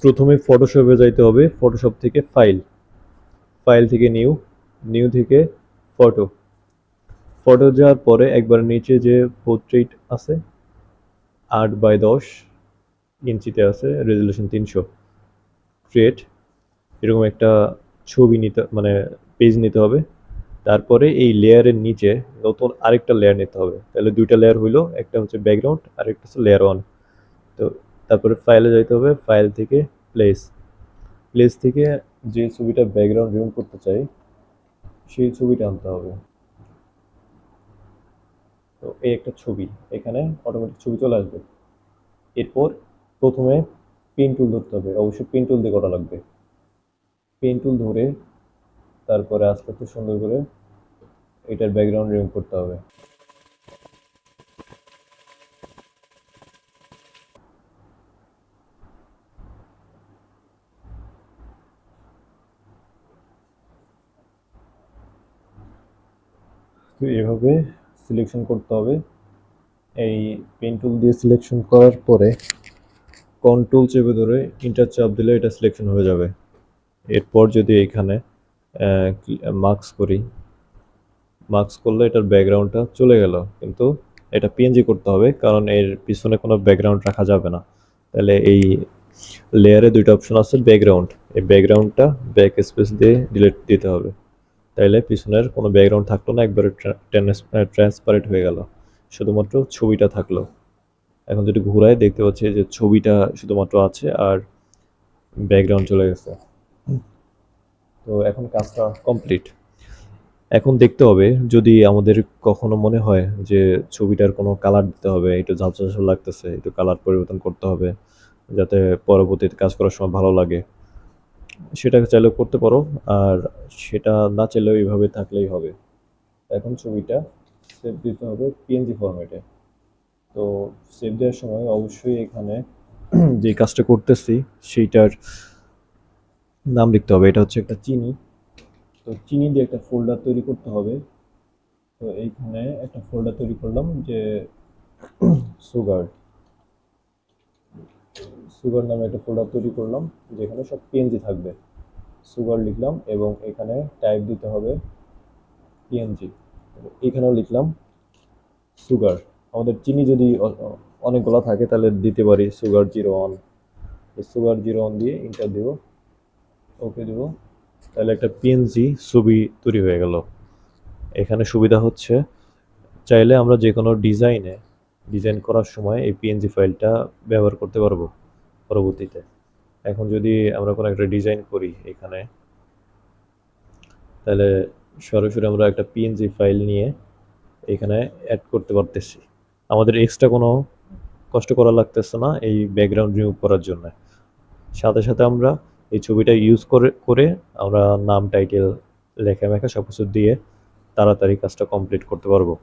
প্রথমে ফটোশপে যাইতে হবে, ফটোশপ থেকে ফাইল, ফাইল থেকে নিউ, নিউ থেকে ফটো, ফটো যাওয়ার পরে একবার নিচে যে পোর্ট্রেট আছে 8x10 ইঞ্চিতে আছে, রেজলিউশন 300, ক্রিয়েট, এরকম একটা ছবি নিতে মানে পেজ নিতে হবে। তারপরে এই লেয়ারের নিচে নতুন আরেকটা লেয়ার নিতে হবে, তাহলে দুইটা লেয়ার হইলো, একটা হচ্ছে ব্যাকগ্রাউন্ড আর একটা হচ্ছে লেয়ার ওয়ান। তো তারপরে ফাইলে যাইতে হবে, ফাইল থেকে প্লেস, প্লেস থেকে যে ছবিটা ব্যাকগ্রাউন্ড রিমুভ করতে চাই সেই ছবিটা আনতে হবে। তো এই একটা ছবি, এখানে অটোমেটিক ছবি চলে আসবে। এরপর প্রথমে পেন টুল ধরতে হবে, অবশ্যই পেন টুল দিয়ে করা লাগবে। পেন টুল ধরে তারপরে আস্তে আস্তে সুন্দর করে এটার ব্যাকগ্রাউন্ড রিমুভ করতে হবে। তো এভাবে সিলেকশন করতে হবে। এই পেন টুল দিয়ে সিলেকশন করার পরে কন্ট্রোল চেপে ধরে ইন্টার চাপ দিলে এটা সিলেকশন হয়ে যাবে। এরপর যদি এখানে মার্কস করি, মার্কস করলে এটার ব্যাকগ্রাউন্ডটা চলে গেল, কিন্তু এটা পিএনজি করতে হবে কারণ এর পিছনে কোনো ব্যাকগ্রাউন্ড রাখা যাবে না। তাহলে এই লেয়ারে দুইটা অপশন আছে, ব্যাকগ্রাউন্ড, এই ব্যাকগ্রাউন্ডটা ব্যাক স্পেস দিয়ে ডিলিট দিতে হবে, তাইলে পিছনের কোনো ব্যাকগ্রাউন্ড থাকলো না, একবারে ট্রান্সপারেন্ট হয়ে গেল, শুধুমাত্র ছবিটা থাকলো। এখন যদি ঘুরায় দেখতে পাচ্ছি যে ছবিটা শুধুমাত্র আছে আর ব্যাকগ্রাউন্ড চলে গেছে। তো এখন কাজটা কমপ্লিট। এখন দেখতে হবে যদি আমাদের কখনো মনে হয় যে ছবিটার কোনো কালার দিতে হবে, একটু ঝাপসা ঝাপসা লাগতেছে, একটু কালার পরিবর্তন করতে হবে যাতে পরবর্তীতে কাজ করার সময় ভালো লাগে, সেটাকে চাইলেও করতে পারো, আর সেটা না চাইলেও এইভাবে থাকলেই হবে। এখন ছবিটা সেভ দিতে হবে পিএনজি ফরম্যাটে। তো সেভ দেওয়ার সময় অবশ্যই এখানে যে কাজটা করতেছি সেইটার নাম লিখতে হবে। এটা হচ্ছে একটা চিনি, তো চিনি দিয়ে একটা ফোল্ডার তৈরি করতে হবে। তো এইখানে একটা ফোল্ডার তৈরি করলাম যে সুগার, সুগার নামে একটা ফোল্ডার তৈরি করলাম যেখানে সব পিএনজি থাকবে। সুগার লিখলাম এবং এখানে টাইপ দিতে হবে পিএনজি, এখানেও লিখলাম সুগার। আমাদের চিনি যদি অনেকগুলো থাকে তাহলে দিতে পারি সুগার 01, সুগার 01 দিয়ে ইন্টার দেব, ওকে দেব, তাহলে একটা পিএনজি ছবি তৈরি হয়ে গেল। এখানে সুবিধা হচ্ছে চাইলে আমরা যে কোনো ডিজাইন করার সময় এই পিএনজি ফাইলটা ব্যবহার করতে পারবো পরবর্তীতে। এখন যদি আমরা কোনো একটা ডিজাইন করি এখানে, তাহলে সরাসরি আমরা একটা পিএনজি ফাইল নিয়ে এখানে অ্যাড করতে পারতেছি, আমাদের এক্সট্রা কোনো কষ্ট করা লাগতেছে না এই ব্যাকগ্রাউন্ড রিমুভ করার জন্য। সাথে সাথে আমরা এই ছবিটা ইউজ করে করে আমরা নাম, টাইটেল, লেখা মেখা সব কিছু দিয়ে তাড়াতাড়ি কাজটা কমপ্লিট করতে পারবো।